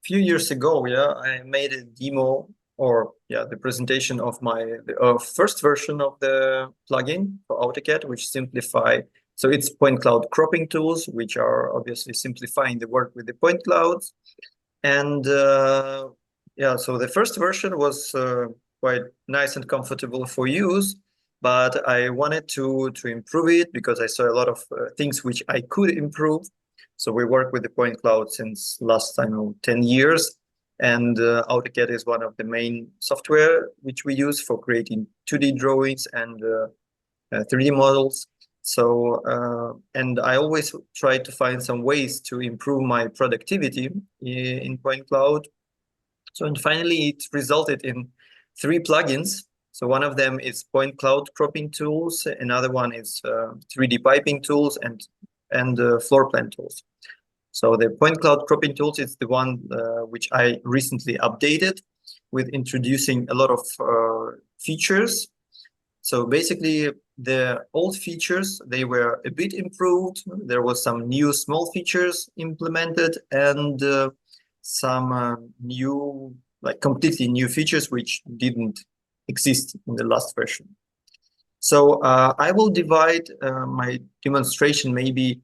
few years ago, yeah, I made a demo or the presentation of my first version of the plugin for AutoCAD, which simplify. So it's point cloud cropping tools, which are obviously simplifying the work with the point clouds. And so the first version was quite nice and comfortable for use, but I wanted to improve it because I saw a lot of things which I could improve. So we work with the point cloud since last, 10 years. And AutoCAD is one of the main software which we use for creating 2D drawings and 3D models. So, and I always try to find some ways to improve my productivity in Point Cloud. So, and finally, it resulted in 3 plugins. So one of them is Point Cloud cropping tools. Another one is 3D piping tools and floor plan tools. So the Point Cloud cropping tools is the one which I recently updated with introducing a lot of features. So basically, the old features, they were a bit improved. There was some new small features implemented and some new, like completely new features which didn't exist in the last version. So I will divide my demonstration maybe.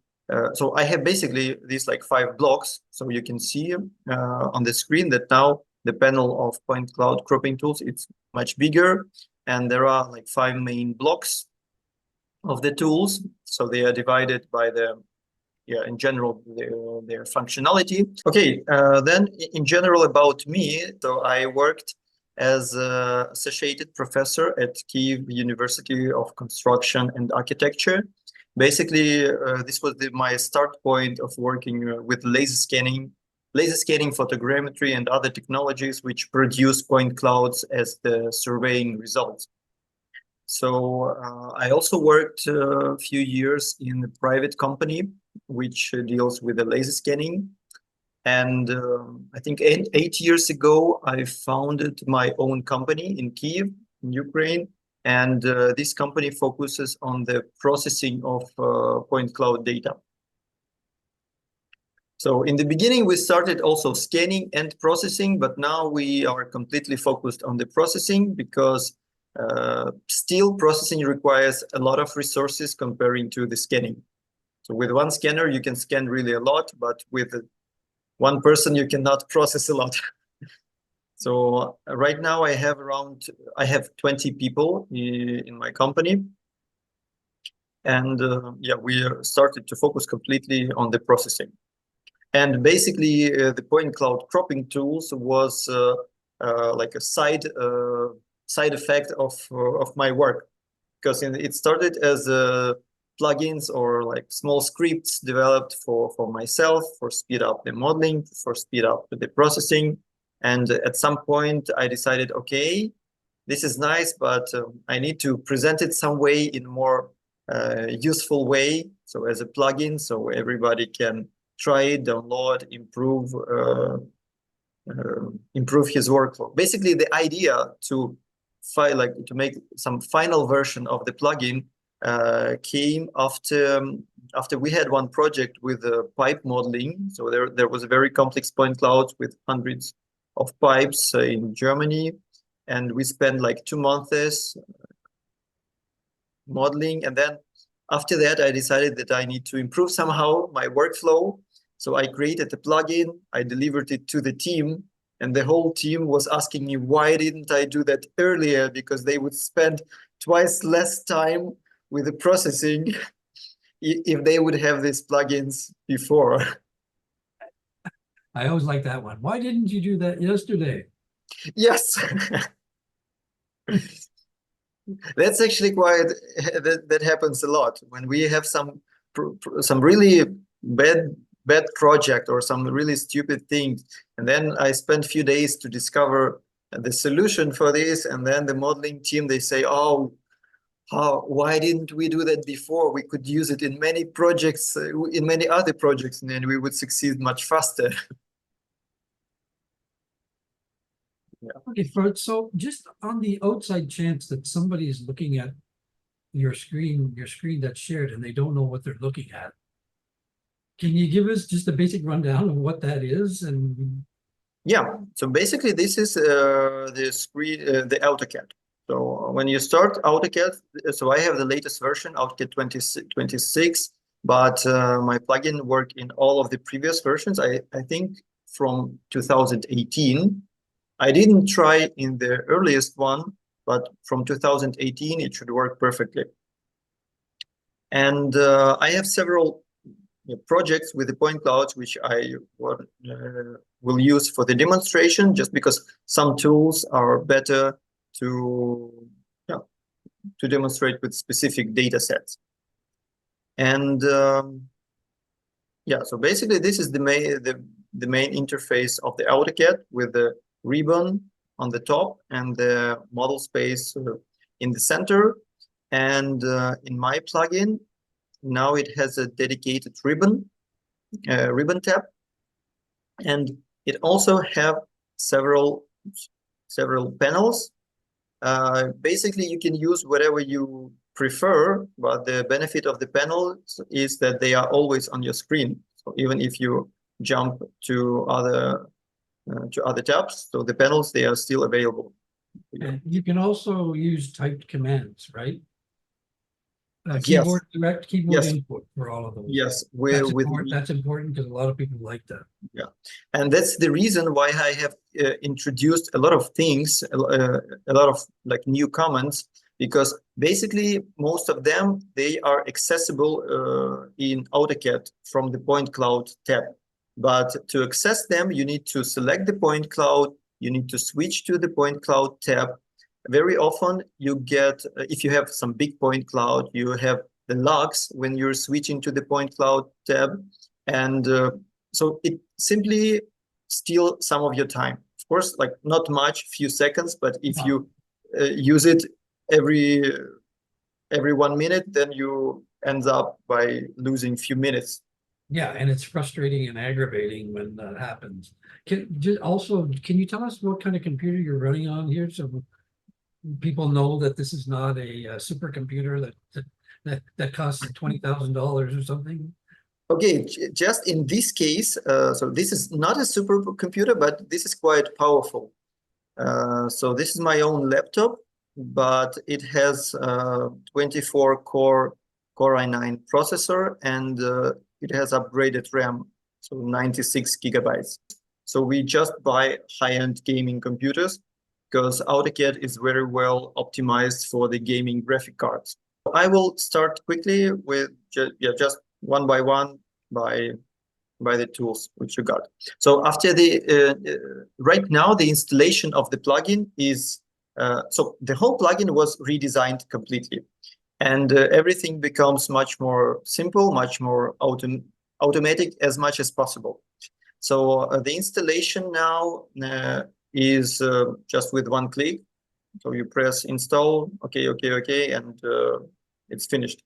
So I have basically these like 5 blocks. So you can see on the screen that now the panel of Point Cloud cropping tools, it's much bigger. And there are like 5 main blocks of the tools. So they are divided by in general, their functionality. Okay, then in general about me, so I worked as an associated professor at Kyiv University of Construction and Architecture. Basically, this was my start point of working with laser scanning, photogrammetry, and other technologies which produce point clouds as the surveying results. So I also worked a few years in a private company which deals with the laser scanning. And I think 8 years ago, I founded my own company in Kyiv, in Ukraine. And this company focuses on the processing of point cloud data. So in the beginning, we started also scanning and processing, but now we are completely focused on the processing because still processing requires a lot of resources comparing to the scanning. So with one scanner, you can scan really a lot, but with one person, you cannot process a lot. So right now I have 20 people in my company. And we started to focus completely on the processing. And basically the point cloud cropping tools was like a side effect of my work, because it started as plugins or like small scripts developed for myself, for speed up the modeling, for speed up the processing. And at some point I decided, okay, this is nice, but I need to present it some way in more useful way. So as a plugin, so everybody can try it, download, improve his workflow. Basically, the idea to make some final version of the plugin came after we had one project with pipe modeling. So there was a very complex point cloud with hundreds of pipes in Germany, and we spent like 2 months modeling. And then after that, I decided that I need to improve somehow my workflow. So I created a plugin, I delivered it to the team, and the whole team was asking me, why didn't I do that earlier? Because they would spend twice less time with the processing if they would have these plugins before. I always like that one. Why didn't you do that yesterday? Yes. That's actually quite, that happens a lot when we have some really bad project or some really stupid things, and then I spend a few days to discover the solution for this, and then the modeling team, they say, oh, why didn't we do that before? We could use it in many projects, in many other projects, and then we would succeed much faster. Yeah. Okay, so just on the outside chance that somebody is looking at your screen that's shared, and they don't know what they're looking at, can you give us just a basic rundown of what that is? And Yeah, so basically this is the screen, the AutoCAD. So when you start AutoCAD, so I have the latest version, AutoCAD 2026, but my plugin worked in all of the previous versions. I think from 2018. I didn't try in the earliest one, but from 2018 it should work perfectly. And I have several projects with the point clouds, which I will use for the demonstration, just because some tools are better to to demonstrate with specific data sets. And yeah, so basically this is the main interface of the AutoCAD with the ribbon on the top and the model space in the center. And in my plugin, now it has a dedicated ribbon tab, and it also have several panels. Basically, you can use whatever you prefer, but the benefit of the panels is that they are always on your screen. So even if you jump to other tabs, so the panels, they are still available. And you can also use typed commands, right? Yes. Keyboard direct keyboard Yes. input for all of those. Yes, That's important because a lot of people like that. Yeah, and that's the reason why I have introduced a lot of things, a lot of like new comments, because basically most of them, they are accessible in AutoCAD from the point cloud tab. But to access them, you need to select the point cloud, you need to switch to the point cloud tab. Very often you get, if you have some big point cloud, you have the logs when you're switching to the point cloud tab. And so it simply steals some of your time. Of course, like not much, few seconds, but if you use it every 1 minute, then you end up by losing few minutes. Yeah, and it's frustrating and aggravating when that happens. Can you tell us what kind of computer you're running on here, so people know that this is not a supercomputer that costs $20,000 or something? Okay, just in this case, so this is not a supercomputer, but this is quite powerful. So this is my own laptop, but it has 24 core i9 processor, and it has upgraded RAM, so 96 gigabytes. So we just buy high-end gaming computers because AutoCAD is very well optimized for the gaming graphic cards. I will start quickly with just one by one by the tools which you got. So after right now the installation of the plugin is so the whole plugin was redesigned completely, and everything becomes much more simple, much more automatic as much as possible. So the installation now is just with one click. So you press install, okay, and it's finished.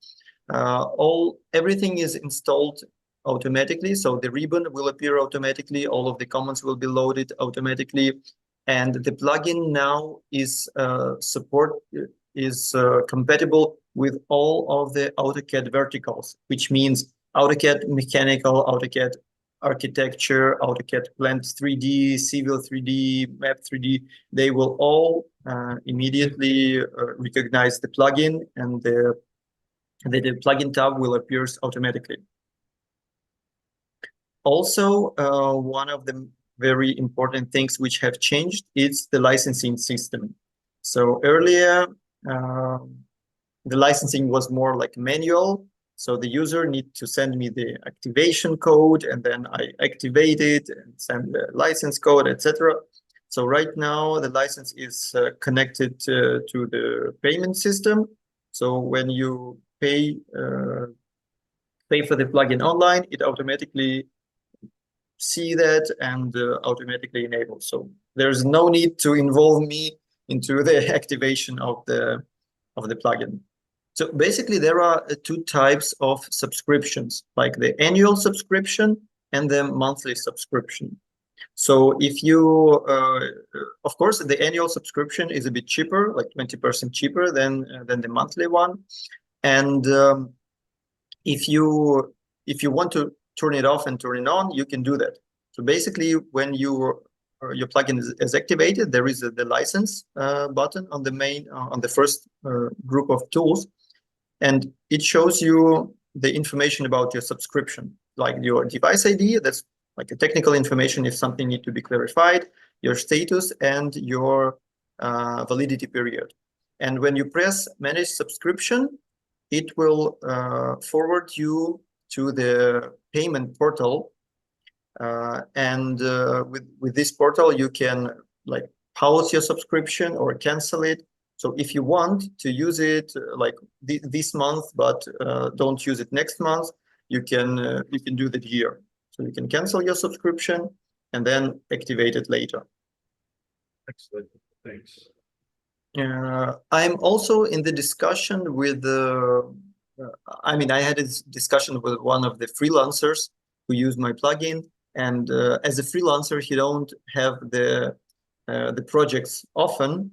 Everything is installed automatically. So the ribbon will appear automatically. All of the comments will be loaded automatically. And the plugin now is compatible with all of the AutoCAD verticals, which means AutoCAD mechanical, AutoCAD architecture, AutoCAD plant 3D, civil 3D, map 3D. They will all immediately recognize the plugin, and the plugin tab will appear automatically. Also, one of the very important things which have changed is the licensing system. So earlier, the licensing was more like manual. So the user need to send me the activation code, and then I activate it and send the license code, etc. So right now the license is connected to the payment system. So when you pay for the plugin online, it automatically see that and automatically enable. So there's no need to involve me into the activation of the plugin. So basically there are two types of subscriptions, like the annual subscription and the monthly subscription. So if you, of course, the annual subscription is a bit cheaper, like 20% cheaper than the monthly one. And if you want to turn it off and turn it on, you can do that. So basically, when you your plugin is activated, there is the license button on the main on the first group of tools, and it shows you the information about your subscription, like your device ID. That's like a technical information if something needs to be clarified, your status, and your validity period. And when you press Manage Subscription, it will forward you to the payment portal. And with this portal, you can like pause your subscription or cancel it. So if you want to use it like this month, but don't use it next month, you can do that here. So you can cancel your subscription and then activate it later. Excellent, thanks. I'm also in the discussion with I mean, I had a discussion with one of the freelancers who use my plugin, and as a freelancer, he don't have the projects often,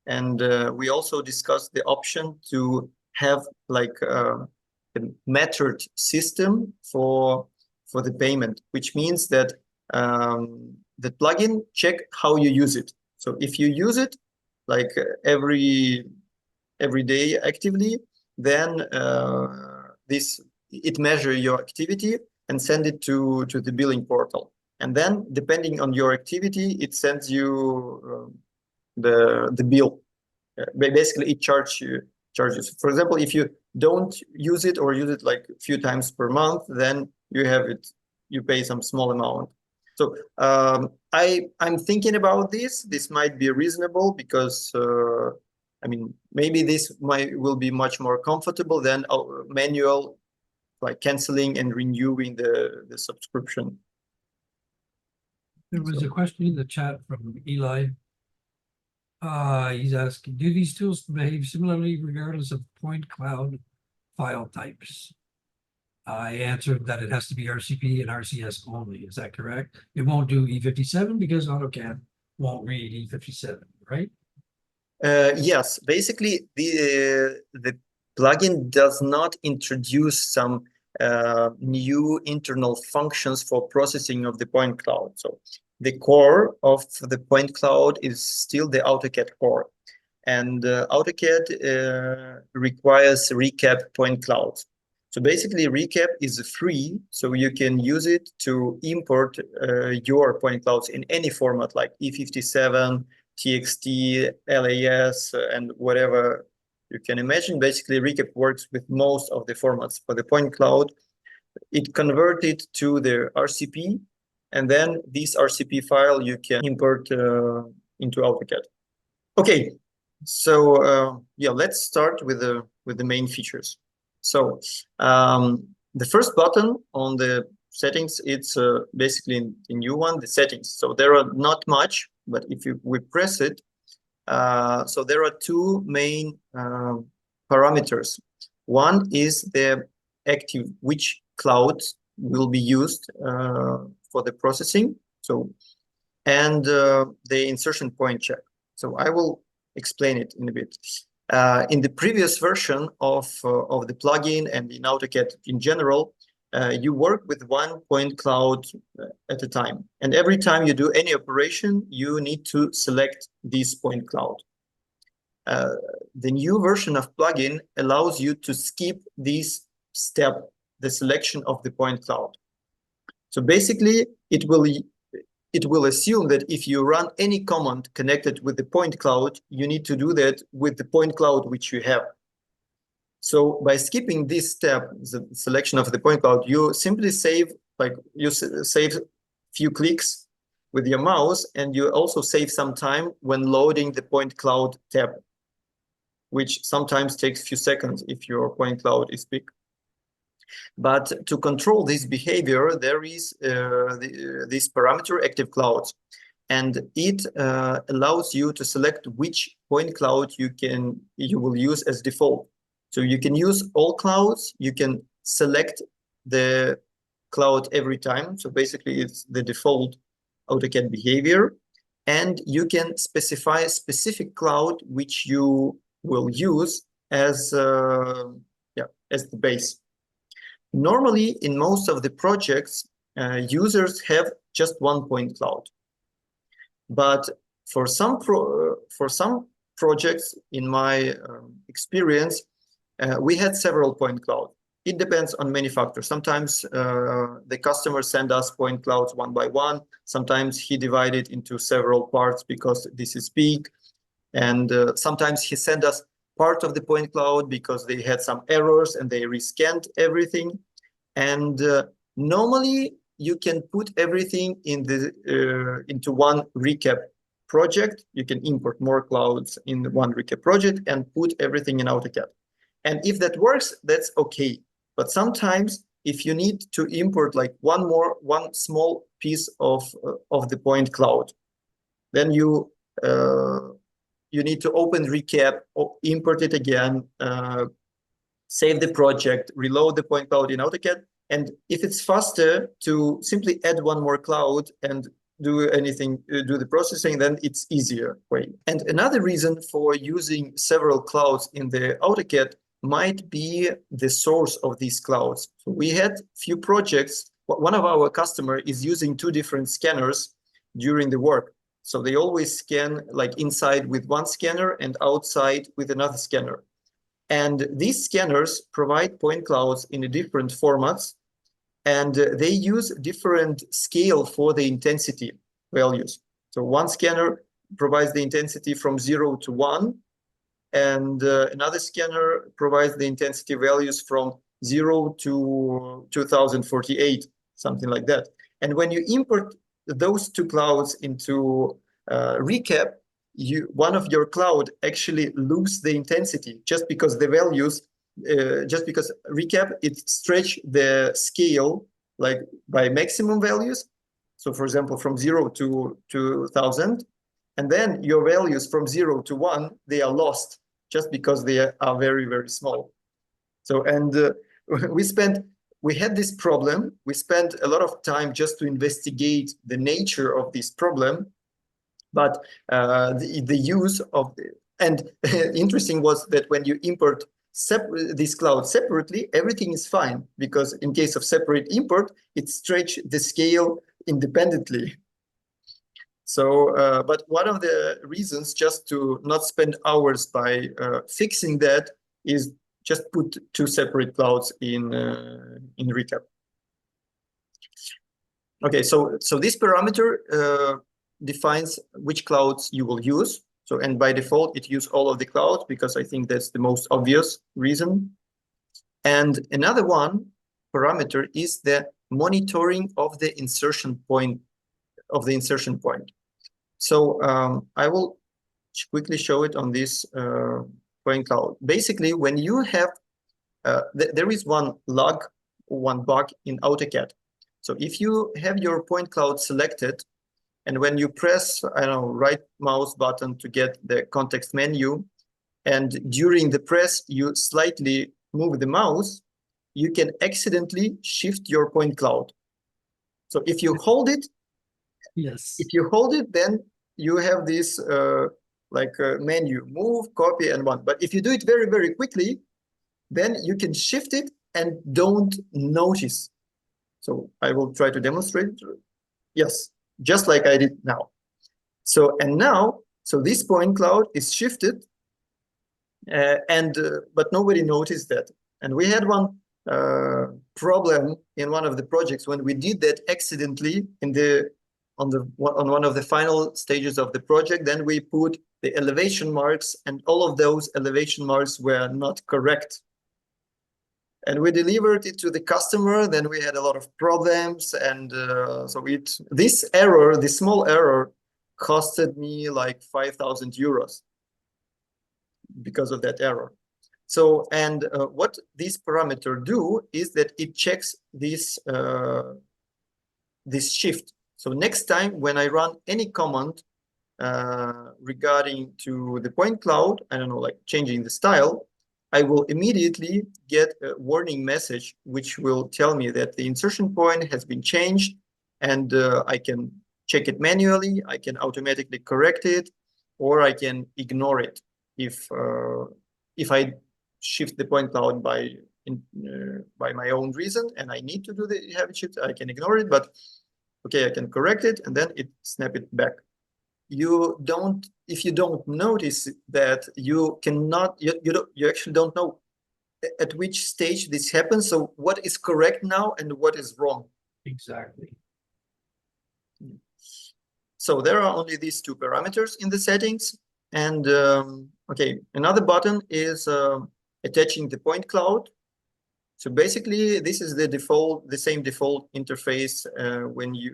and we also discussed the option to have like a metered system for the payment, which means that the plugin check how you use it. So if you use it like every day actively, then it measure your activity and send it to the billing portal. And then depending on your activity, it sends you the bill. Basically, it charges. For example, if you don't use it or use it like a few times per month, then you pay some small amount. So I'm thinking about this. This might be reasonable because I mean, maybe this will be much more comfortable than manual, like canceling and renewing the subscription. There was a question in the chat from Eli. He's asking, do these tools behave similarly regardless of point cloud file types? I answered that it has to be RCP and RCS only. Is that correct? It won't do E57 because AutoCAD won't read E57, right? Yes, basically the plugin does not introduce some new internal functions for processing of the point cloud. So the core of the point cloud is still the AutoCAD core, and AutoCAD requires recap point clouds. So basically recap is free, so you can use it to import your point clouds in any format like E57, TXT, LAS, and whatever you can imagine. Basically, Recap works with most of the formats for the point cloud. It converted to the RCP, and then this RCP file you can import into AutoCAD. Okay, so yeah, let's start with the main features. So the first button on the settings, it's basically a new one, the settings. So there are not much, but if we press it, so there are two main parameters. One is the active, which clouds will be used for the processing. So, and the insertion point check. So I will explain it in a bit. In the previous version of the plugin and in AutoCAD in general, you work with one point cloud at a time. And every time you do any operation, you need to select this point cloud. The new version of plugin allows you to skip this step, the selection of the point cloud. So basically, it will assume that if you run any command connected with the point cloud, you need to do that with the point cloud which you have. So by skipping this step, the selection of the point cloud, you simply save, like you save a few clicks with your mouse, and you also save some time when loading the point cloud tab, which sometimes takes a few seconds if your point cloud is big. But to control this behavior, there is this parameter active clouds, and it allows you to select which point cloud you will use as default. So you can use all clouds. You can select the cloud every time. So basically, it's the default AutoCAD behavior, and you can specify a specific cloud which you will use as as the base. Normally, in most of the projects, users have just one point cloud. But for some projects, in my experience, we had several point clouds. It depends on many factors. Sometimes the customer send us point clouds one by one. Sometimes he divided into several parts because this is big. And sometimes he sent us part of the point cloud because they had some errors and they rescanned everything. And normally you can put everything in the into one recap project. You can import more clouds in one recap project and put everything in AutoCAD. And if that works, that's okay. But sometimes if you need to import like one small piece of the point cloud, then you need to open recap, or import it again, save the project, reload the point cloud in AutoCAD. And if it's faster to simply add one more cloud and do the processing, then it's easier way. And another reason for using several clouds in the AutoCAD might be the source of these clouds. So we had few projects. One of our customers is using two different scanners during the work. So they always scan like inside with one scanner and outside with another scanner. And these scanners provide point clouds in different formats, and they use different scale for the intensity values. So one scanner provides the intensity from 0 to 1, and another scanner provides the intensity values from 0 to 2048, something like that. And when you import those two clouds into recap, one of your cloud actually lose the intensity just because the values, just because recap, it stretch the scale like by maximum values. So for example, from 0 to 2000, and then your values from 0 to 1, they are lost just because they are very, very small. So, and we had this problem. We spent a lot of time just to investigate the nature of this problem. But the use of, and interesting was that when you import this cloud separately, everything is fine, because in case of separate import, it stretches the scale independently. So, but one of the reasons just to not spend hours by fixing that is just put two separate clouds in recap. Okay, so this parameter defines which clouds you will use. So, and by default, it uses all of the clouds because I think that's the most obvious reason. And another one parameter is the monitoring of the insertion point. So I will quickly show it on this point cloud. Basically, when you have, there is one bug in AutoCAD. So if you have your point cloud selected, and when you press, I don't know, right mouse button to get the context menu, and during the press, you slightly move the mouse, you can accidentally shift your point cloud. So if you hold it, yes, if you hold it, then you have this menu, move, copy, and one. But if you do it very, very quickly, then you can shift it and don't notice. So I will try to demonstrate. Yes, just like I did now. So, and now, so this point cloud is shifted, but nobody noticed that. And we had one problem in one of the projects when we did that accidentally on one of the final stages of the project. Then we put the elevation marks, and all of those elevation marks were not correct. And we delivered it to the customer. Then we had a lot of problems, and so this small error, costed me like 5,000 euros because of that error. So, and what this parameter do is that it checks this shift. So next time when I run any command regarding to the point cloud, I don't know, like changing the style, I will immediately get a warning message which will tell me that the insertion point has been changed, and I can check it manually, I can automatically correct it, or I can ignore it if I shift the point cloud by my own reason and I need to have it shift, I can ignore it, but okay, I can correct it and then snap it back. if you don't notice that, you actually don't know at which stage this happens. So what is correct now and what is wrong? Exactly. So there are only these two parameters in the settings. And okay, another button is attaching the point cloud. So basically, this is the same default interface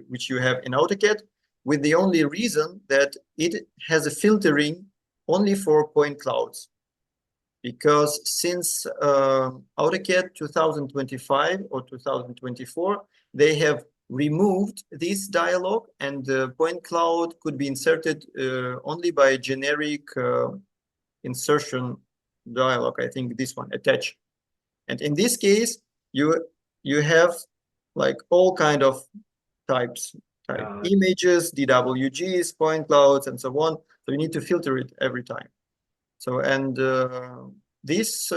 which you have in AutoCAD, with the only reason that it has a filtering only for point clouds. Because since AutoCAD 2025 or 2024, they have removed this dialog, and the point cloud could be inserted only by generic insertion dialog. I think this one, attach. And in this case, you have like all kind of types, images, DWGs, point clouds, and so on. So you need to filter it every time. So, and this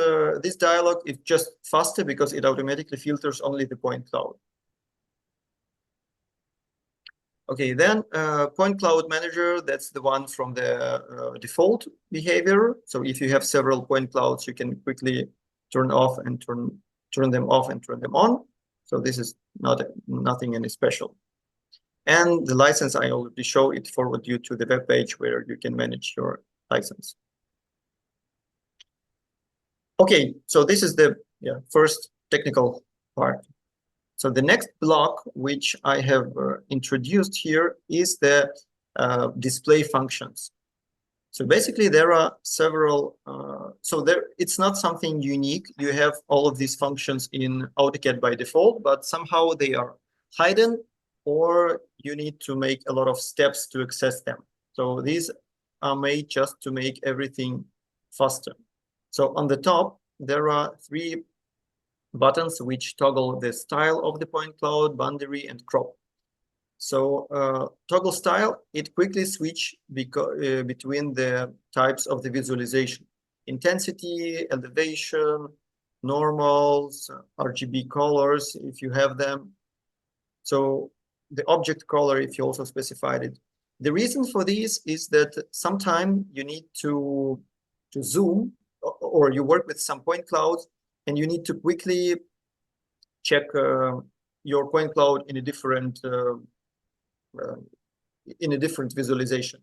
dialog is just faster because it automatically filters only the point cloud. Okay, then point cloud manager, that's the one from the default behavior. So if you have several point clouds, you can quickly turn off and turn them off and turn them on. So this is nothing any special. And the license, I already show it, forward you to the web page where you can manage your license. Okay, so this is the first technical part. So the next block, which I have introduced here, is the display functions. So basically, there are several. It's not something unique. You have all of these functions in AutoCAD by default, but somehow they are hidden, or you need to make a lot of steps to access them. So these are made just to make everything faster. So on the top, there are 3 buttons which toggle the style of the point cloud, boundary, and crop. So toggle style, it quickly switch between the types of the visualization: intensity, elevation, normals, RGB colors, if you have them. So the object color, if you also specified it. The reason for this is that sometimes you need to zoom, or you work with some point clouds, and you need to quickly check your point cloud in a different visualization.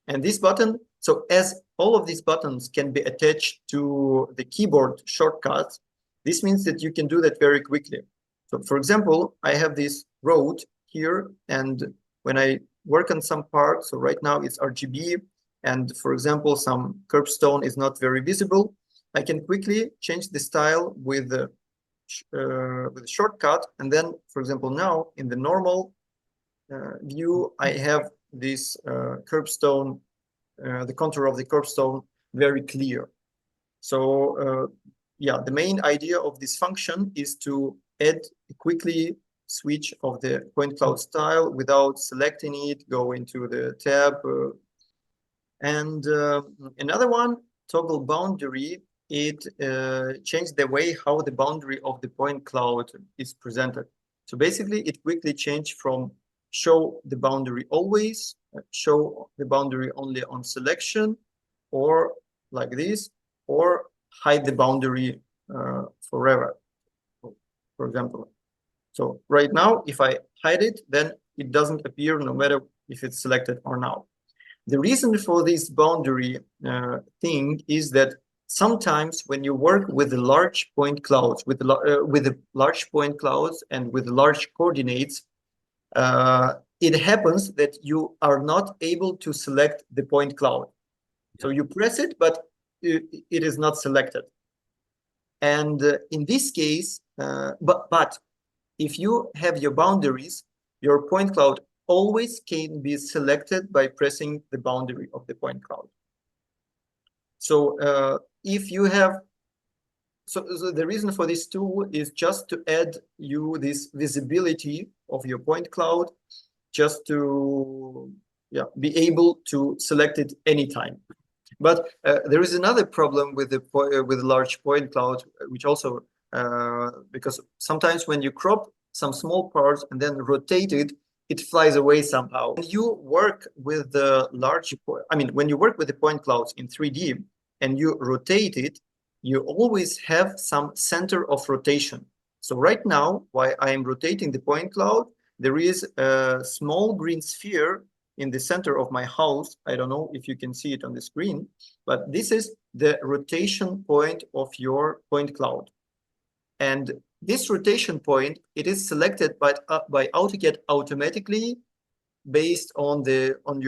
And this button, so as all of these buttons can be attached to the keyboard shortcuts, this means that you can do that very quickly. So for example, I have this road here, and when I work on some part, so right now it's RGB, and for example, some curbstone is not very visible, I can quickly change the style with the shortcut. And then, for example, now in the normal view, I have this curbstone, the contour of the curbstone very clear. So the main idea of this function is to add a quickly switch of the point cloud style without selecting it, go into the tab. And another one, toggle boundary, it changed the way how the boundary of the point cloud is presented. So basically, it quickly changed from show the boundary always, show the boundary only on selection, or like this, or hide the boundary forever, for example. So right now, if I hide it, then it doesn't appear no matter if it's selected or not. The reason for this boundary thing is that sometimes when you work with the large point clouds, with the large point clouds and with large coordinates, it happens that you are not able to select the point cloud. So you press it, but it is not selected. And in this case, but if you have your boundaries, your point cloud always can be selected by pressing the boundary of the point cloud. So if you have, so the reason for this tool is just to add you this visibility of your point cloud, just to be able to select it anytime. But there is another problem with large point cloud, which also because sometimes when you crop some small parts and then rotate it, it flies away somehow. When you work with the when you work with the point clouds in 3D and you rotate it, you always have some center of rotation. So right now, while I am rotating the point cloud, there is a small green sphere in the center of my house. I don't know if you can see it on the screen, but this is the rotation point of your point cloud. And this rotation point, it is selected by AutoCAD automatically based on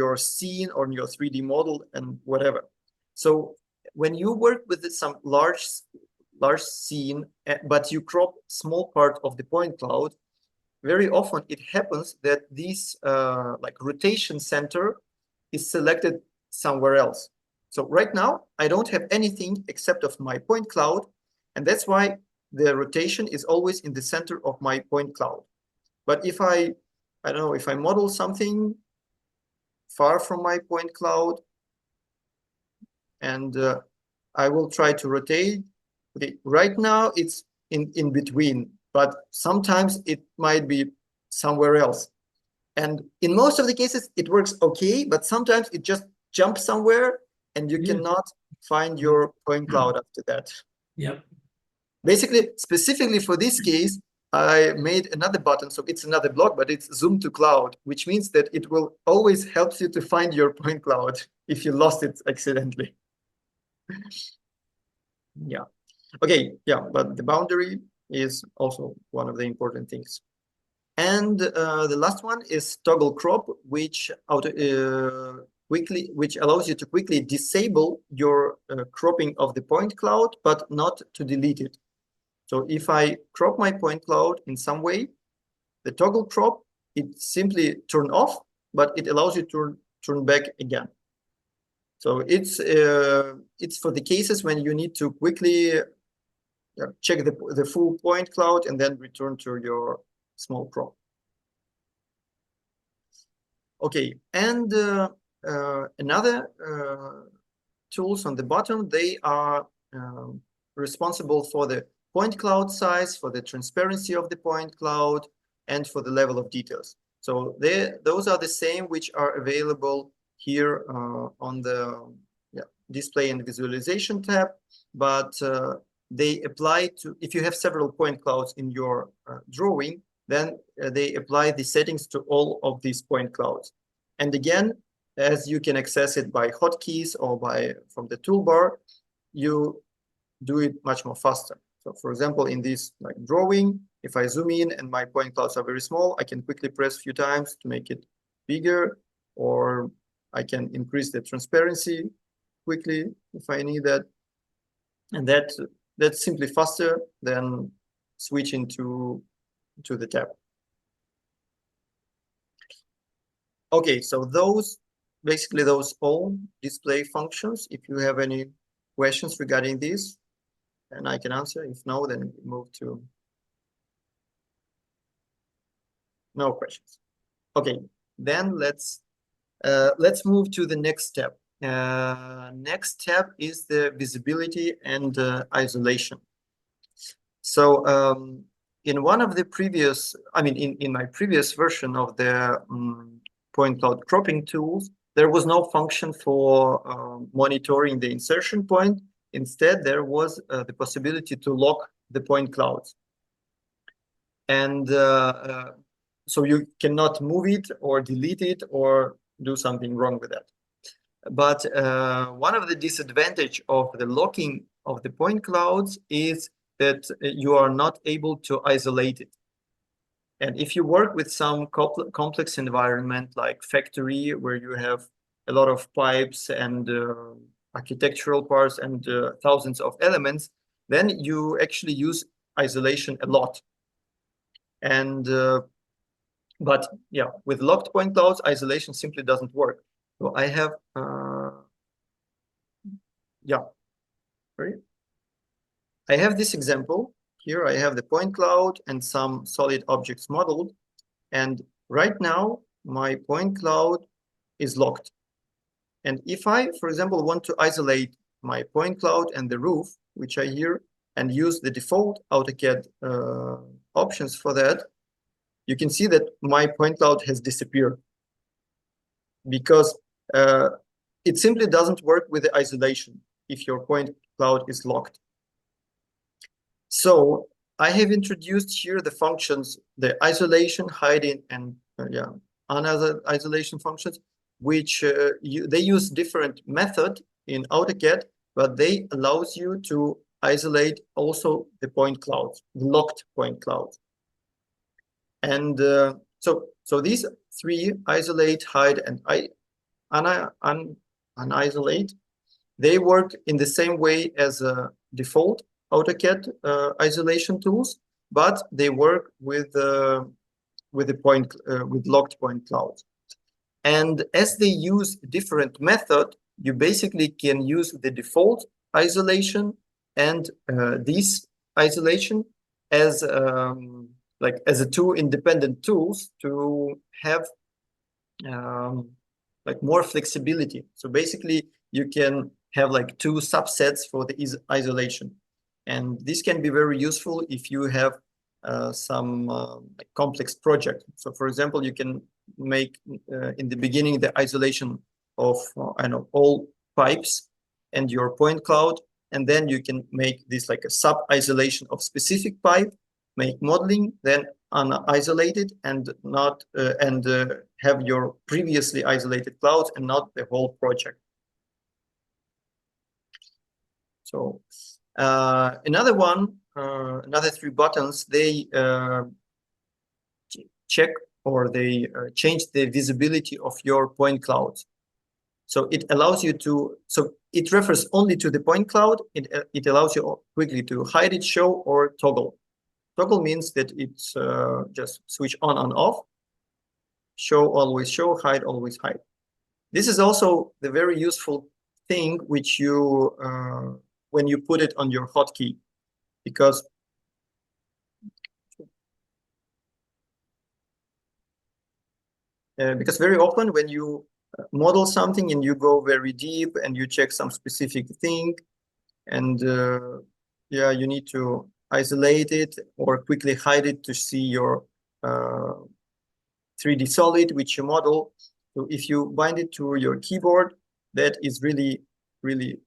your scene, on your 3D model and whatever. So when you work with some large scene, but you crop small part of the point cloud, very often it happens that this like rotation center is selected somewhere else. So right now, I don't have anything except of my point cloud, and that's why the rotation is always in the center of my point cloud. But if I don't know, if I model something far from my point cloud, and I will try to rotate. Okay, right now it's in between, but sometimes it might be somewhere else. And in most of the cases, it works okay, but sometimes it just jumps somewhere and you cannot find your point cloud after that. Yep. Basically, specifically for this case, I made another button, so it's another block, but it's zoom to cloud, which means that it will always help you to find your point cloud if you lost it accidentally. Yeah. Okay, yeah, but the boundary is also one of the important things. And the last one is toggle crop, which allows you to quickly disable your cropping of the point cloud, but not to delete it. So if I crop my point cloud in some way, the toggle crop, it simply turn off, but it allows you to turn back again. So it's for the cases when you need to quickly check the full point cloud and then return to your small crop. Okay, and another tools on the bottom, they are responsible for the point cloud size, for the transparency of the point cloud, and for the level of details. So those are the same which are available here on the display and visualization tab, but they apply to, if you have several point clouds in your drawing, then they apply the settings to all of these point clouds. And again, as you can access it by hotkeys or from the toolbar, you do it much more faster. So for example, in this drawing, if I zoom in and my point clouds are very small, I can quickly press a few times to make it bigger, or I can increase the transparency quickly if I need that. And that's simply faster than switching to the tab. Okay, so basically those all display functions. If you have any questions regarding this, and I can answer. If no, then we move to no questions. Okay, then let's move to the next step. Next step is the visibility and isolation. So in one of the previous, in my previous version of the point cloud cropping tools, there was no function for monitoring the insertion point. Instead, there was the possibility to lock the point clouds. And so you cannot move it or delete it or do something wrong with that. But one of the disadvantages of the locking of the point clouds is that you are not able to isolate it. And if you work with some complex environment like factory, where you have a lot of pipes and architectural parts and thousands of elements, then you actually use isolation a lot. And but yeah, with locked point clouds, isolation simply doesn't work. So I have I have this example here. I have the point cloud and some solid objects modeled, and right now my point cloud is locked. And if I, for example, want to isolate my point cloud and the roof, which I here, and use the default AutoCAD options for that, you can see that my point cloud has disappeared because it simply doesn't work with the isolation if your point cloud is locked. So I have introduced here the functions, the isolation, hiding, and another isolation functions, which they use different method in AutoCAD, but they allows you to isolate also the point clouds, the locked point clouds. And so these three, isolate, hide, and unisolate, they work in the same way as a default AutoCAD isolation tools, but they work with locked point clouds. And as they use different method, you basically can use the default isolation and this isolation as as a two independent tools to have like more flexibility. So basically you can have like two subsets for the isolation. And this can be very useful if you have some complex project. So for example, you can make in the beginning the isolation of all pipes and your point cloud, and then you can make this like a sub isolation of specific pipe, make modeling, then unisolate and not have your previously isolated clouds and not the whole project. So another one, another three buttons, they check or they change the visibility of your point clouds. So it allows you to, so it refers only to the point cloud. It allows you quickly to hide it, show, or toggle. Toggle means that it's just switch on and off. Show, always show, hide, always hide. This is also the very useful thing which you, when you put it on your hotkey, because very often when you model something and you go very deep and you check some specific thing, and you need to isolate it or quickly hide it to see your 3D solid which you model. So if you bind it to your keyboard, that is really, really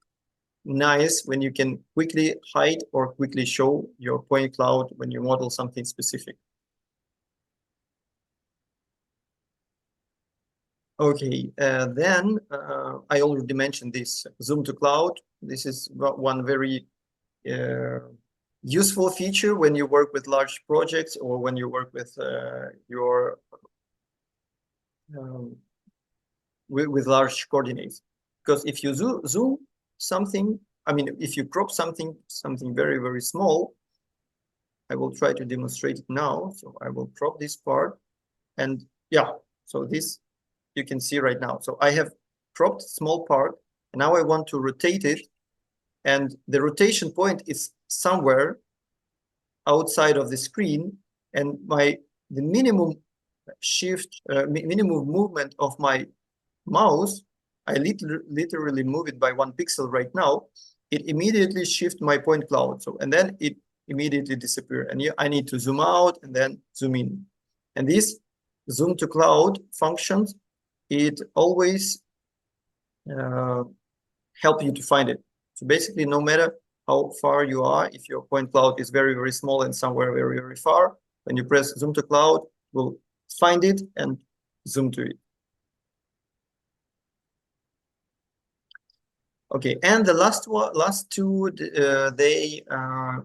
nice when you can quickly hide or quickly show your point cloud when you model something specific. Okay, then I already mentioned this zoom to cloud. This is one very useful feature when you work with large projects or when you work with your with large coordinates. Because if you zoom something, I mean, if you crop something very, very small, I will try to demonstrate it now. So I will crop this part, and yeah, so this you can see right now. So I have cropped small part, and now I want to rotate it, and the rotation point is somewhere outside of the screen, and the minimum shift, minimum movement of my mouse, I literally move it by 1 pixel right now, it immediately shifts my point cloud. So, and then it immediately disappears. And I need to zoom out and then zoom in. And this zoom to cloud functions, it always help you to find it. So basically, no matter how far you are, if your point cloud is very, very small and somewhere very, very far, when you press zoom to cloud, it will find it and zoom to it. Okay, and the last two, they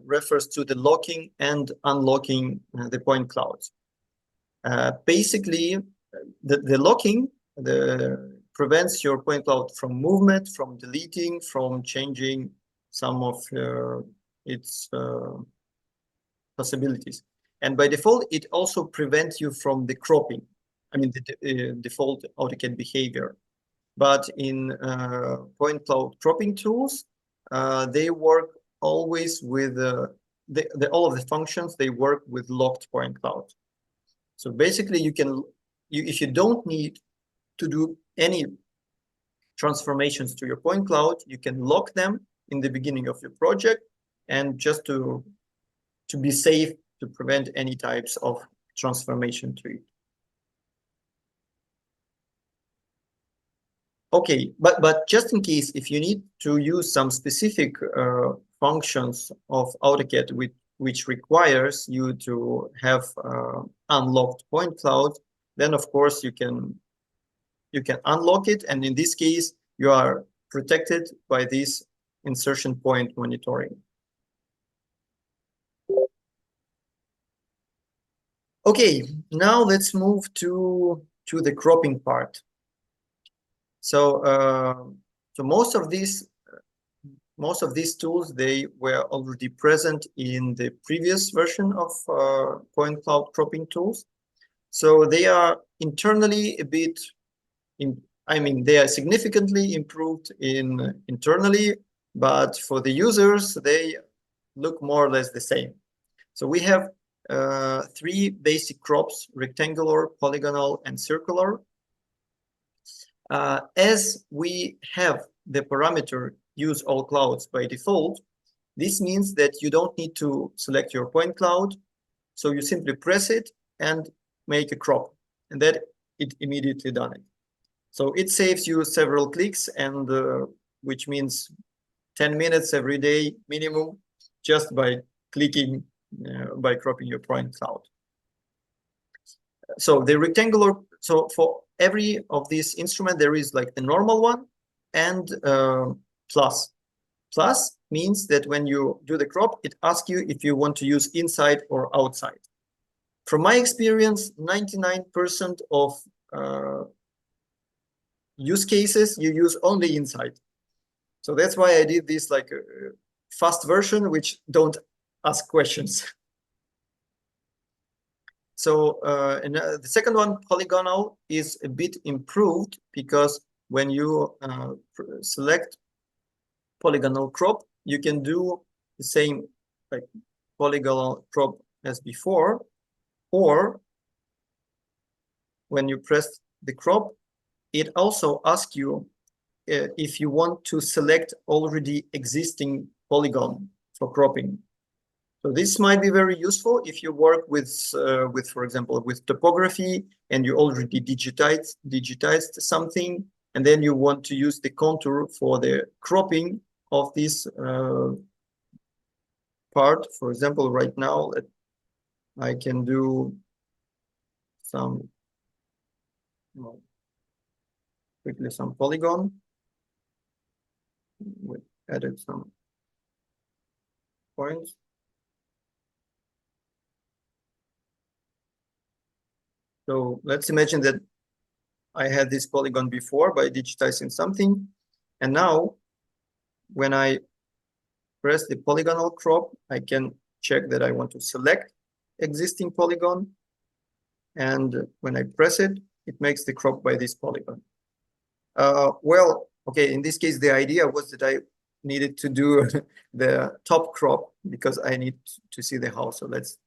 refers to the locking and unlocking the point clouds. Basically, the locking prevents your point cloud from movement, from deleting, from changing some of its possibilities. And by default, it also prevents you from the cropping. I mean, the default AutoCAD behavior. But in point cloud cropping tools, they work always with all of the functions. They work with locked point cloud. So basically, if you don't need to do any transformations to your point cloud, you can lock them in the beginning of your project, and just to be safe, to prevent any types of transformation to it. Okay, but just in case, if you need to use some specific functions of AutoCAD which requires you to have unlocked point cloud, then of course you can unlock it, and in this case you are protected by this insertion point monitoring. Okay, now let's move to the cropping part. So so most of these tools, they were already present in the previous version of point cloud cropping tools. So they are internally a bit they are significantly improved internally, but for the users, they look more or less the same. So we have 3 basic crops: rectangular, polygonal, and circular. As we have the parameter use all clouds by default, this means that you don't need to select your point cloud. So you simply press it and make a crop, and that it immediately done it. So it saves you several clicks, and which means 10 minutes every day minimum, just by clicking, by cropping your point cloud. So the rectangular, so for every of these instruments, there is like the normal one and plus. Plus means that when you do the crop, it asks you if you want to use inside or outside. From my experience, 99% of use cases, you use only inside. So that's why I did this like a fast version, which don't ask questions. So and the second one, polygonal, is a bit improved, because when you select polygonal crop, you can do the same like polygonal crop as before, or when you press the crop, it also asks you if you want to select already existing polygon for cropping. So this might be very useful if you work with for example, with topography, and you already digitized something, and then you want to use the contour for the cropping of this part. For example, right now, I can do some, quickly some polygon. We added some points. So let's imagine that I had this polygon before by digitizing something, and now when I press the polygonal crop, I can check that I want to select existing polygon, and when I press it, it makes the crop by this polygon. Well, okay, in this case, the idea was that I needed to do the top crop because I need to see the house. So let's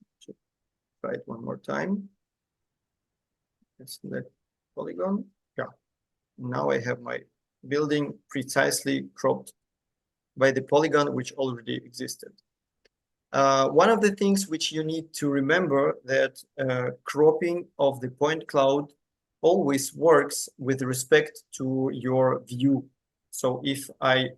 try it one more time. Let's select polygon. Yeah. Now I have my building precisely cropped by the polygon which already existed. One of the things which you need to remember, that cropping of the point cloud always works with respect to your view. So if I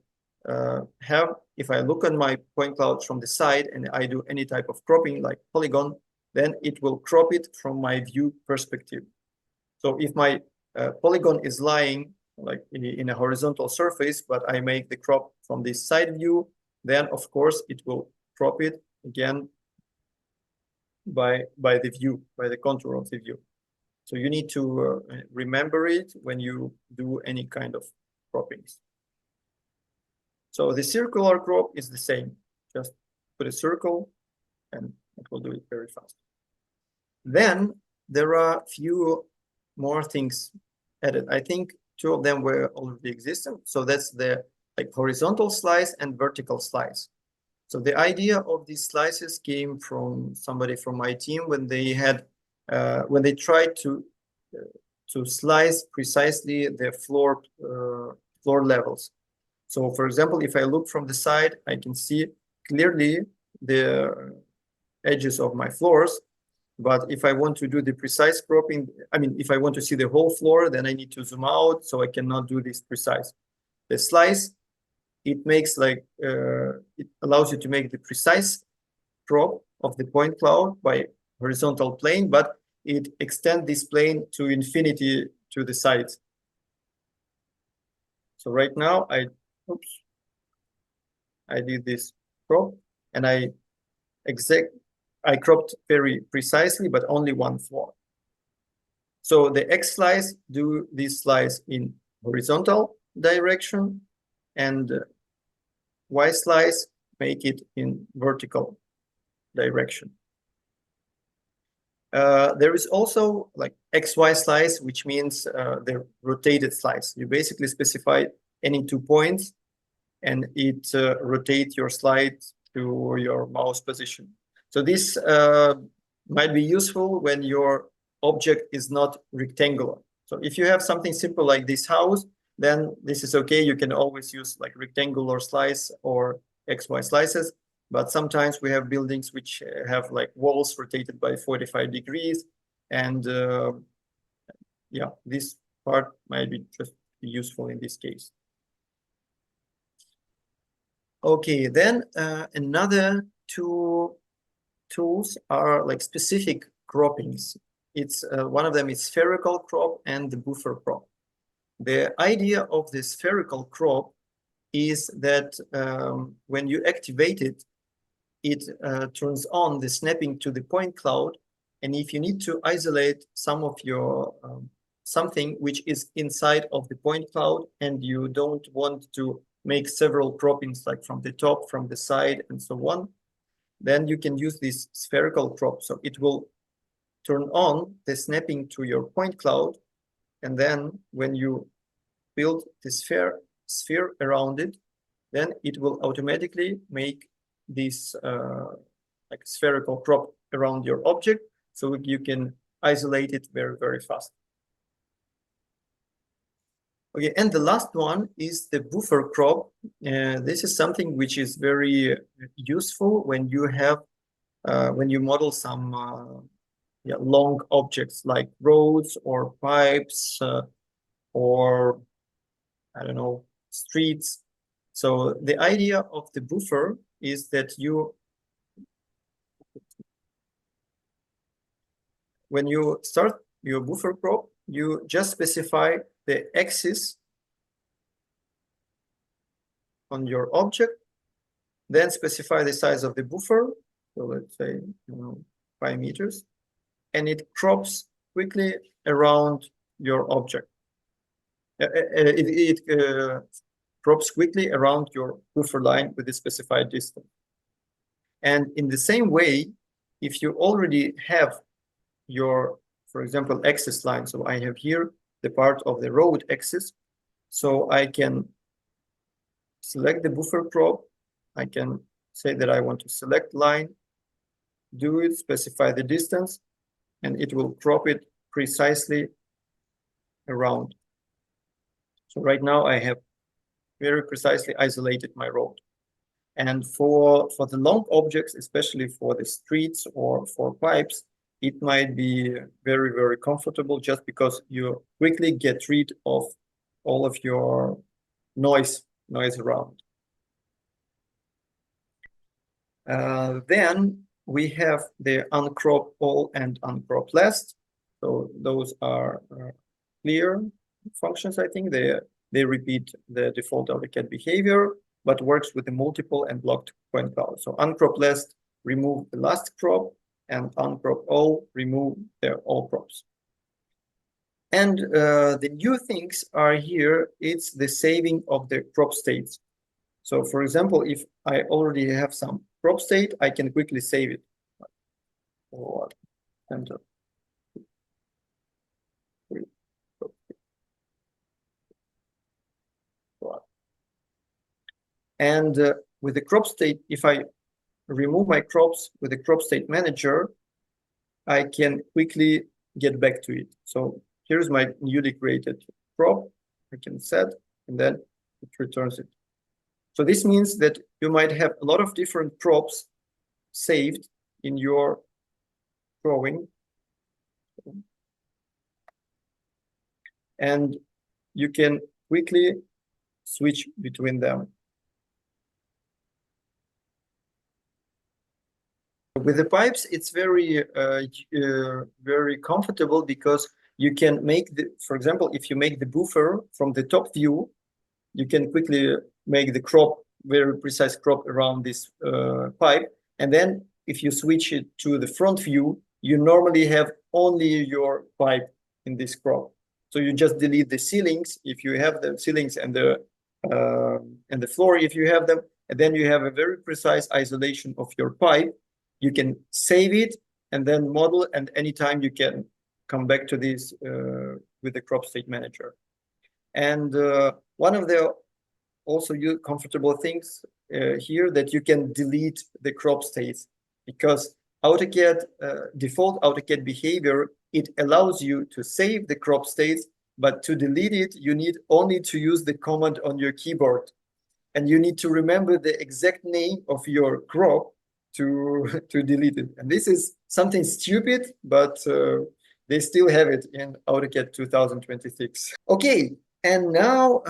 look on my point cloud from the side and I do any type of cropping like polygon, then it will crop it from my view perspective. So if my polygon is lying like in a horizontal surface, but I make the crop from this side view, then of course it will crop it again by the view, by the contour of the view. So you need to remember it when you do any kind of croppings. So the circular crop is the same. Just put a circle and it will do it very fast. Then there are a few more things added. I think 2 of them were already existent. So that's the like horizontal slice and vertical slice. So the idea of these slices came from somebody from my team when they had when they tried to slice precisely the floor levels. So for example, if I look from the side, I can see clearly the edges of my floors. But if I want to do the precise cropping, I mean, if I want to see the whole floor, then I need to zoom out, so I cannot do this precise. The slice, it makes like, it allows you to make the precise crop of the point cloud by horizontal plane, but it extends this plane to infinity to the sides. So right now I did this crop and I cropped very precisely, but only one floor. So the X slice do this slice in horizontal direction, and Y slice make it in vertical direction. There is also like XY slice, which means the rotated slice. You basically specify any 2 points, and it rotates your slide to your mouse position. So this might be useful when your object is not rectangular. So if you have something simple like this house, then this is okay. You can always use like rectangular slice or XY slices. But sometimes we have buildings which have like walls rotated by 45 degrees. And yeah, this part might be just useful in this case. Okay, then another two tools are like specific croppings. It's one of them is spherical crop and the buffer crop. The idea of the spherical crop is that when you activate it, it turns on the snapping to the point cloud. And if you need to isolate some of your something which is inside of the point cloud, and you don't want to make several croppings like from the top, from the side, and so on, then you can use this spherical crop. So it will turn on the snapping to your point cloud, and then when you build the sphere around it, then it will automatically make this like spherical crop around your object, so you can isolate it very, very fast. Okay, and the last one is the buffer crop. This is something which is very useful when you have when you model some long objects like roads or pipes or I don't know, streets. So the idea of the buffer is that when you start your buffer crop, you just specify the axis on your object, then specify the size of the buffer. So let's say 5 meters, and it crops quickly around your object. It crops quickly around your buffer line with a specified distance. And in the same way, if you already have your, for example, axis line, so I have here the part of the road axis, so I can select the buffer crop. I can say that I want to select line, do it, specify the distance, and it will crop it precisely around. So right now I have very precisely isolated my road. And for the long objects, especially for the streets or for pipes, it might be very, very comfortable just because you quickly get rid of all of your noise around. Then we have the uncrop all and uncrop last. So those are clear functions. I think they repeat the default AutoCAD behavior, but works with the multiple and blocked point cloud. So uncrop last, remove the last crop, and uncrop all, remove the all crops. And the new things are here. It's the saving of the crop states. So for example, if I already have some crop state, I can quickly save it. Or enter. And with the crop state, if I remove my crops with the crop state manager, I can quickly get back to it. So here's my newly created crop. I can set, and then it returns it. So this means that you might have a lot of different crops saved in your growing. And you can quickly switch between them. With the pipes, it's very comfortable because you can make for example, if you make the buffer from the top view, you can quickly make the crop, very precise crop around this pipe. And then if you switch it to the front view, you normally have only your pipe in this crop. So you just delete the ceilings if you have the ceilings and the floor if you have them, and then you have a very precise isolation of your pipe. You can save it and then model, and anytime you can come back to this with the crop state manager. And one of the also comfortable things here that you can delete the crop states, because AutoCAD default AutoCAD behavior, it allows you to save the crop states, but to delete it, you need only to use the command on your keyboard, and you need to remember the exact name of your crop to delete it. And this is something stupid, but they still have it in AutoCAD 2026. Okay, and now,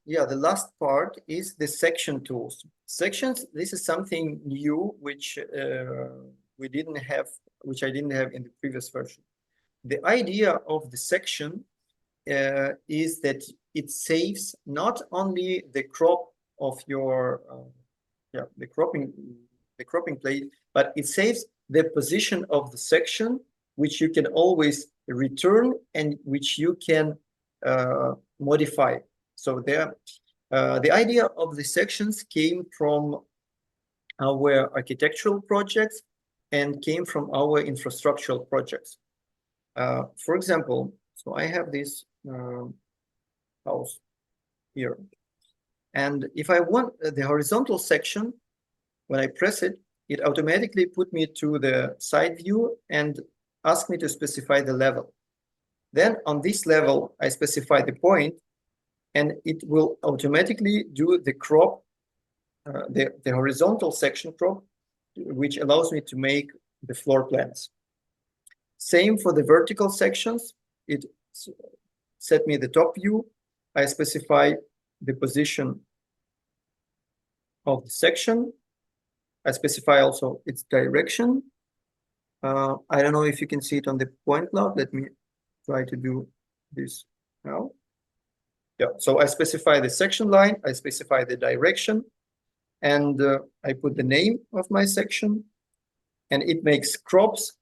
the last part is the section tools. Sections, this is something new, which I didn't have in the previous version. The idea of the section is that it saves not only the crop of your the cropping plate, but it saves the position of the section, which you can always return and which you can modify. So the idea of the sections came from our architectural projects and came from our infrastructural projects. For example, so I have this house here, and if I want the horizontal section, when I press it, it automatically put me to the side view and ask me to specify the level. Then on this level, I specify the point, and it will automatically do the crop, the horizontal section crop, which allows me to make the floor plans. Same for the vertical sections. It set me the top view. I specify the position of the section. I specify also its direction. I don't know if you can see it on the point cloud. Let me try to do this now. Yeah, so I specify the section line, I specify the direction, and I put the name of my section, and it makes crops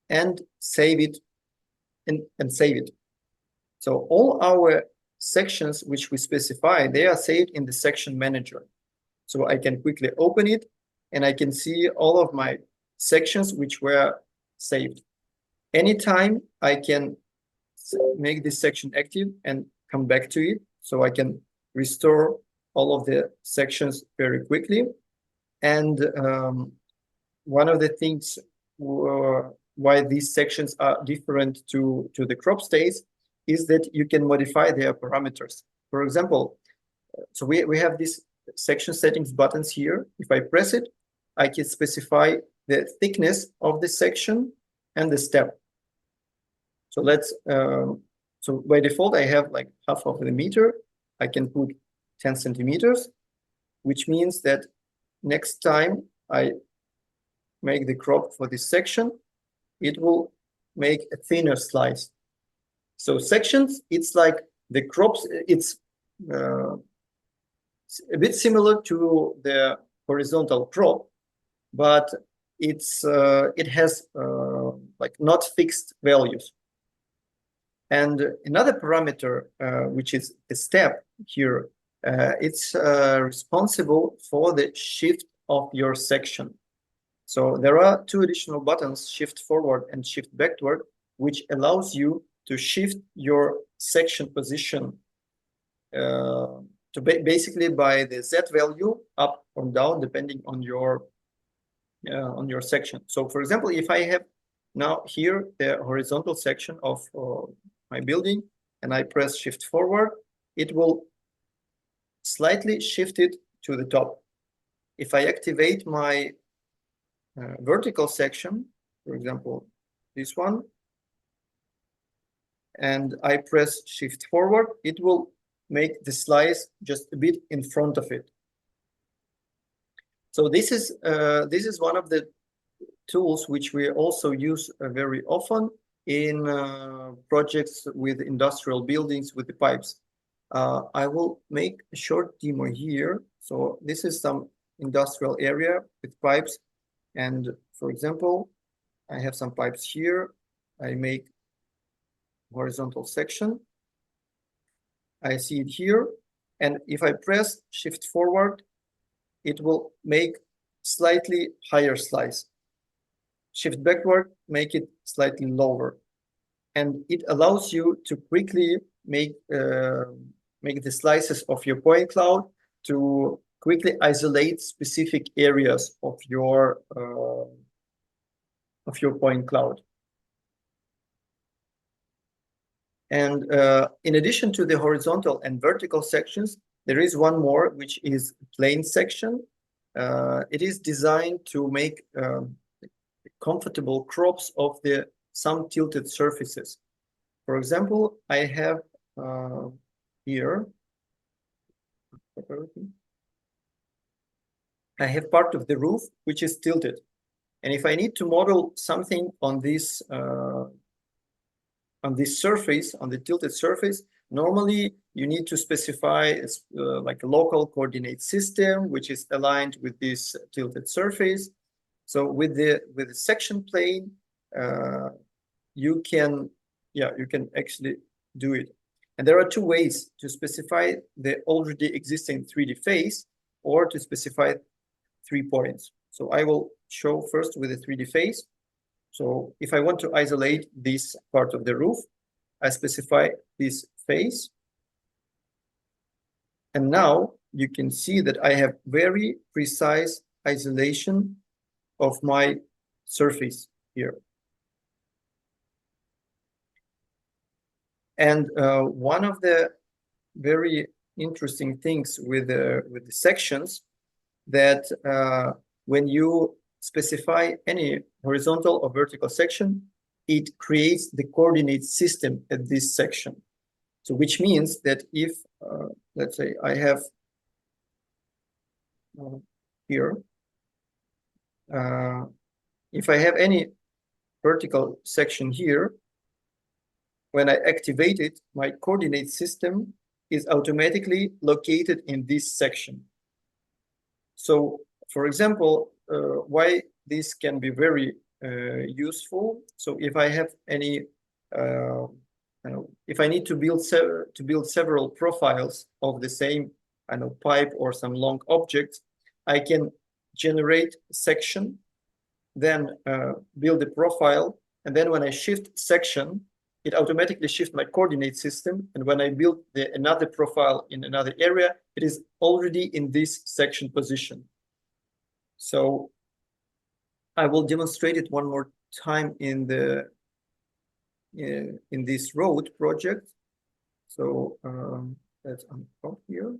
and save it and save it. So all our sections which we specify, they are saved in the section manager. So I can quickly open it, and I can see all of my sections which were saved. Anytime I can make this section active and come back to it, so I can restore all of the sections very quickly. And one of the things why these sections are different to the crop states is that you can modify their parameters. For example, so we have these section settings buttons here. If I press it, I can specify the thickness of the section and the step. So let's so by default, I have like 1/2 of a meter. I can put 10 centimeters, which means that next time I make the crop for this section, it will make a thinner slice. So sections, it's like the crops, it's a bit similar to the horizontal crop, but it's it has like not fixed values. And another parameter, which is the step here, it's responsible for the shift of your section. So there are 2 additional buttons, shift forward and shift backward, which allows you to shift your section position to basically by the Z value up or down, depending on your section. So for example, if I have now here the horizontal section of my building, and I press shift forward, it will slightly shift it to the top. If I activate my vertical section, for example, this one, and I press shift forward, it will make the slice just a bit in front of it. So this is one of the tools which we also use very often in projects with industrial buildings with the pipes. I will make a short demo here. So this is some industrial area with pipes. And for example, I have some pipes here. I make horizontal section. I see it here. And if I press shift forward, it will make slightly higher slice. Shift backward, make it slightly lower. And it allows you to quickly make the slices of your point cloud to quickly isolate specific areas of your point cloud. And in addition to the horizontal and vertical sections, there is one more, which is plane section. It is designed to make comfortable crops of some tilted surfaces. For example, I have here, I have part of the roof which is tilted. And if I need to model something on this surface, on the tilted surface, normally you need to specify like a local coordinate system which is aligned with this tilted surface. So with the section plane, you can actually do it. And there are two ways to specify the already existing 3D face or to specify 3 points. So I will show first with the 3D face. So if I want to isolate this part of the roof, I specify this face. And now you can see that I have very precise isolation of my surface here. And one of the very interesting things with the sections that when you specify any horizontal or vertical section, it creates the coordinate system at this section. So which means that if, let's say I have here, if I have any vertical section here, when I activate it, my coordinate system is automatically located in this section. So, for example, why this can be very useful. So, if I have any, if I need to build several profiles of the same, pipe or some long object, I can generate a section, then build a profile, and then when I shift section, it automatically shifts my coordinate system. And when I build another profile in another area, it is already in this section position. So I will demonstrate it one more time in this road project. So let's unpop here.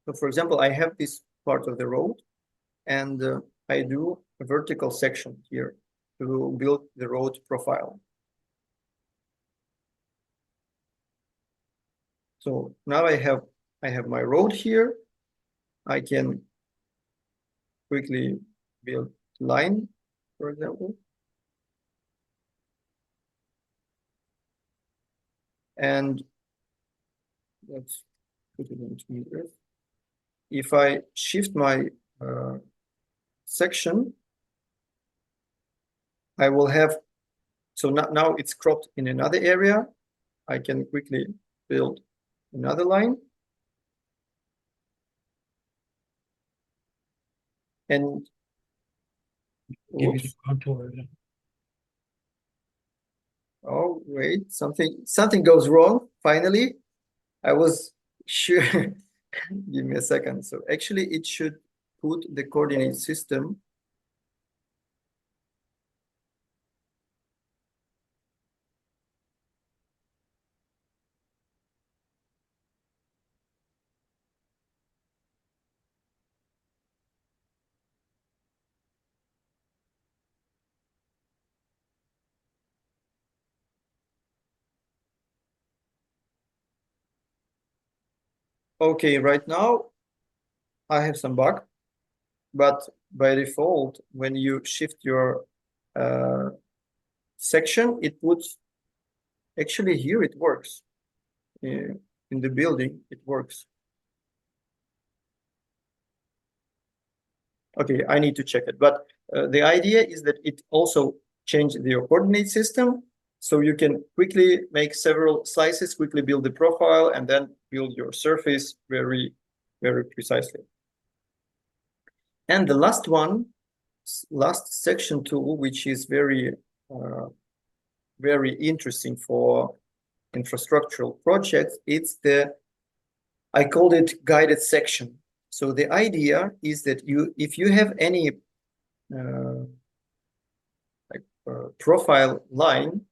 So for example, I have this part of the road, and I do a vertical section here to build the road profile. So now I have my road here. I can quickly build line, for example. And let's put it into meters. If I shift my section, I will have, so now it's cropped in another area. I can quickly build another line. And Give you the contour. oh, wait, something goes wrong. Finally, I was sure. Give me a second. So actually, it should put the coordinate system. Okay, right now I have some bug, but by default, when you shift your section, it puts, actually here it works. In the building, it works. Okay, I need to check it, but the idea is that it also changes the coordinate system, so you can quickly make several slices, quickly build the profile, and then build your surface very, very precisely. And the last one, last section tool, which is very, very interesting for infrastructural projects, it's the, I called it guided section. So the idea is that if you have any profile line,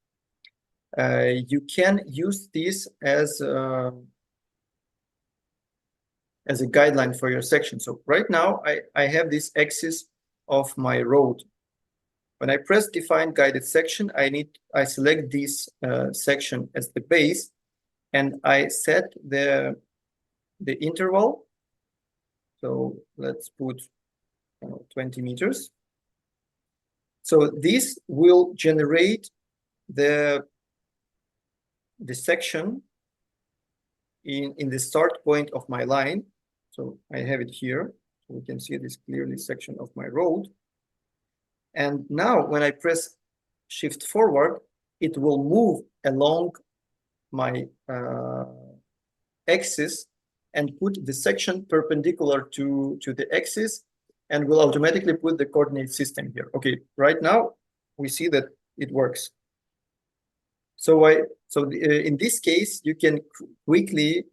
you can use this as a guideline for your section. So right now I have this axis of my road. When I press define guided section, I select this section as the base, and I set the interval. So let's put 20 meters. So this will generate the section in the start point of my line. So I have it here. So we can see this clearly section of my road. And now when I press shift forward, it will move along my axis and put the section perpendicular to the axis, and will automatically put the coordinate system here. Okay, right now we see that it works. So in this case, you can really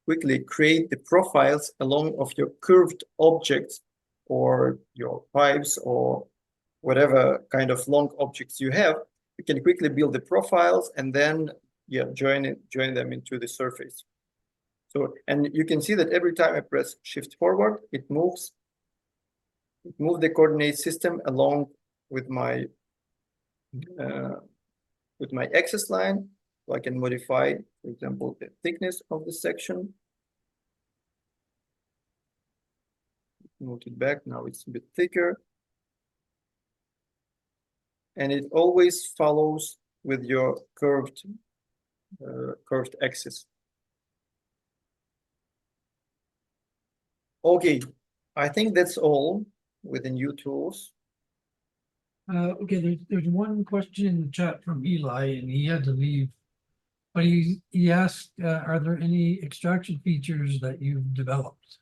quickly create the profiles along of your curved objects or your pipes or whatever kind of long objects you have. You can quickly build the profiles and then join them into the surface. So, and you can see that every time I press shift forward, it moves the coordinate system along with my axis line. So I can modify, for example, the thickness of the section. Move it back, now it's a bit thicker. And it always follows with your curved axis. Okay, I think that's all with the new tools. Okay, there's one question in the chat from Eli, and he had to leave. But he asked, are there any extraction features that you've developed?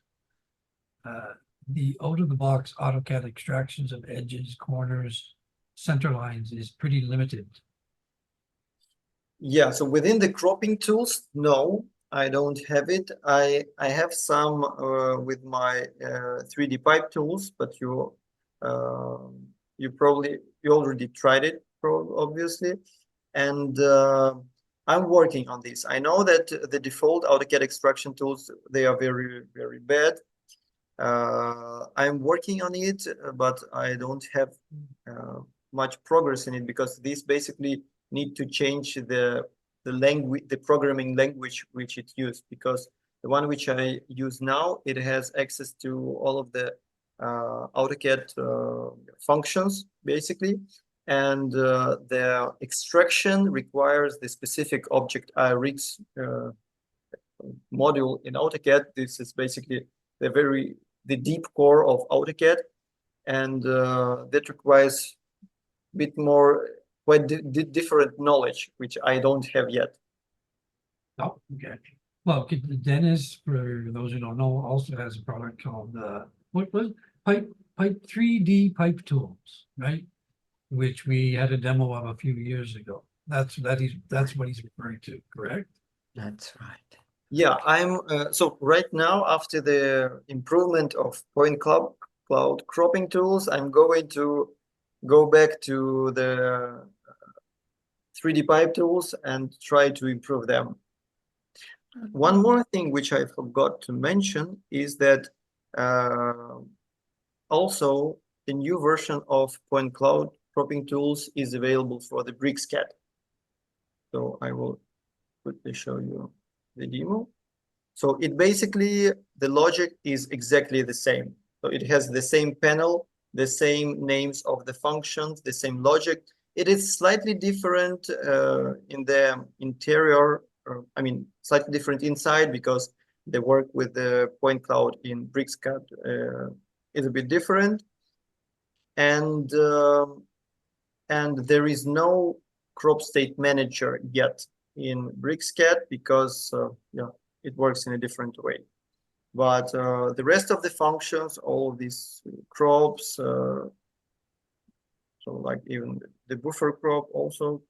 The out-of-the-box AutoCAD extractions of edges, corners, center lines is pretty limited. Yeah, so within the cropping tools, no, I don't have it. I have some with my 3D pipe tools, but you already tried it, obviously, and I'm working on this. I know that the default AutoCAD extraction tools, they are very, very bad. I'm working on it, but I don't have much progress in it, because these basically need to change the language, the programming language which it used, because the one which I use now, it has access to all of the AutoCAD functions basically, and the extraction requires the specific object IRX module in AutoCAD. This is basically the deep core of AutoCAD, and that requires a bit more, quite different knowledge, which I don't have yet. Oh, okay. Well, Dennis, for those who don't know, also has a product called what was Pipe 3D Pipe Tools, right? Which we had a demo of a few years ago. That's what he's referring to, correct? That's right. Yeah, I'm so right now, after the improvement of point cloud cropping tools, I'm going to go back to the 3D pipe tools and try to improve them. One more thing which I forgot to mention is that also the new version of point cloud cropping tools is available for the BricsCAD. So I will quickly show you the demo. So it basically, the logic is exactly the same. So it has the same panel, the same names of the functions, the same logic. It is slightly different in the interior, I mean, slightly different inside, because the work with the point cloud in BricsCAD is a bit different. And there is no crop state manager yet in BricsCAD because yeah, it works in a different way. But the rest of the functions, all these crops, so like even the buffer crop also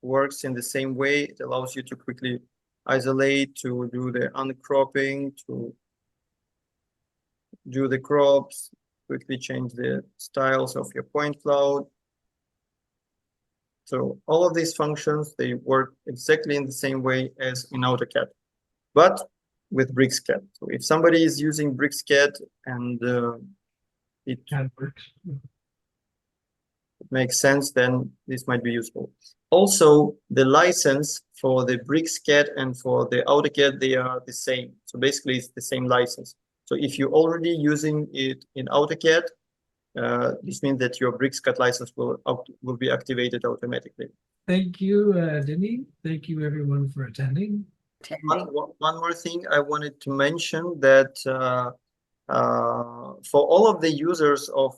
works in the same way. It allows you to quickly isolate, to do the uncropping, to do the crops, quickly change the styles of your point cloud. So all of these functions, they work exactly in the same way as in AutoCAD, but with BricsCAD. So if somebody is using BricsCAD and it works. makes sense, then this might be useful. Also, the license for the BricsCAD and for the AutoCAD, they are the same. So basically, it's the same license. So if you're already using it in AutoCAD, this means that your BricsCAD license will be activated automatically. Thank you, Denis. Thank you, everyone, for attending. One more thing I wanted to mention, that for all of the users of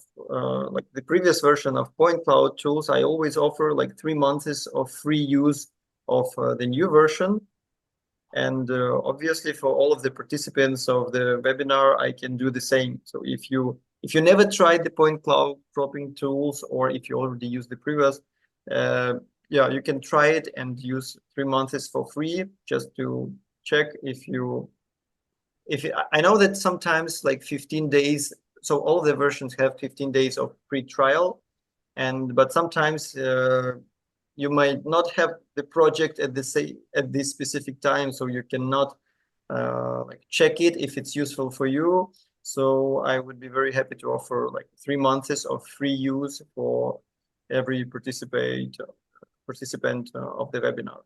like the previous version of Point Cloud tools, I always offer like 3 months of free use of the new version. And obviously for all of the participants of the webinar, I can do the same. So if you never tried the Point Cloud cropping tools, or if you already use the previous, yeah, you can try it and use 3 months for free, just to check if you, I know that sometimes like 15 days, so all the versions have 15 days of free trial, but sometimes you might not have the project at this specific time, so you cannot like check it if it's useful for you. So I would be very happy to offer like 3 months of free use for every participant of the webinar.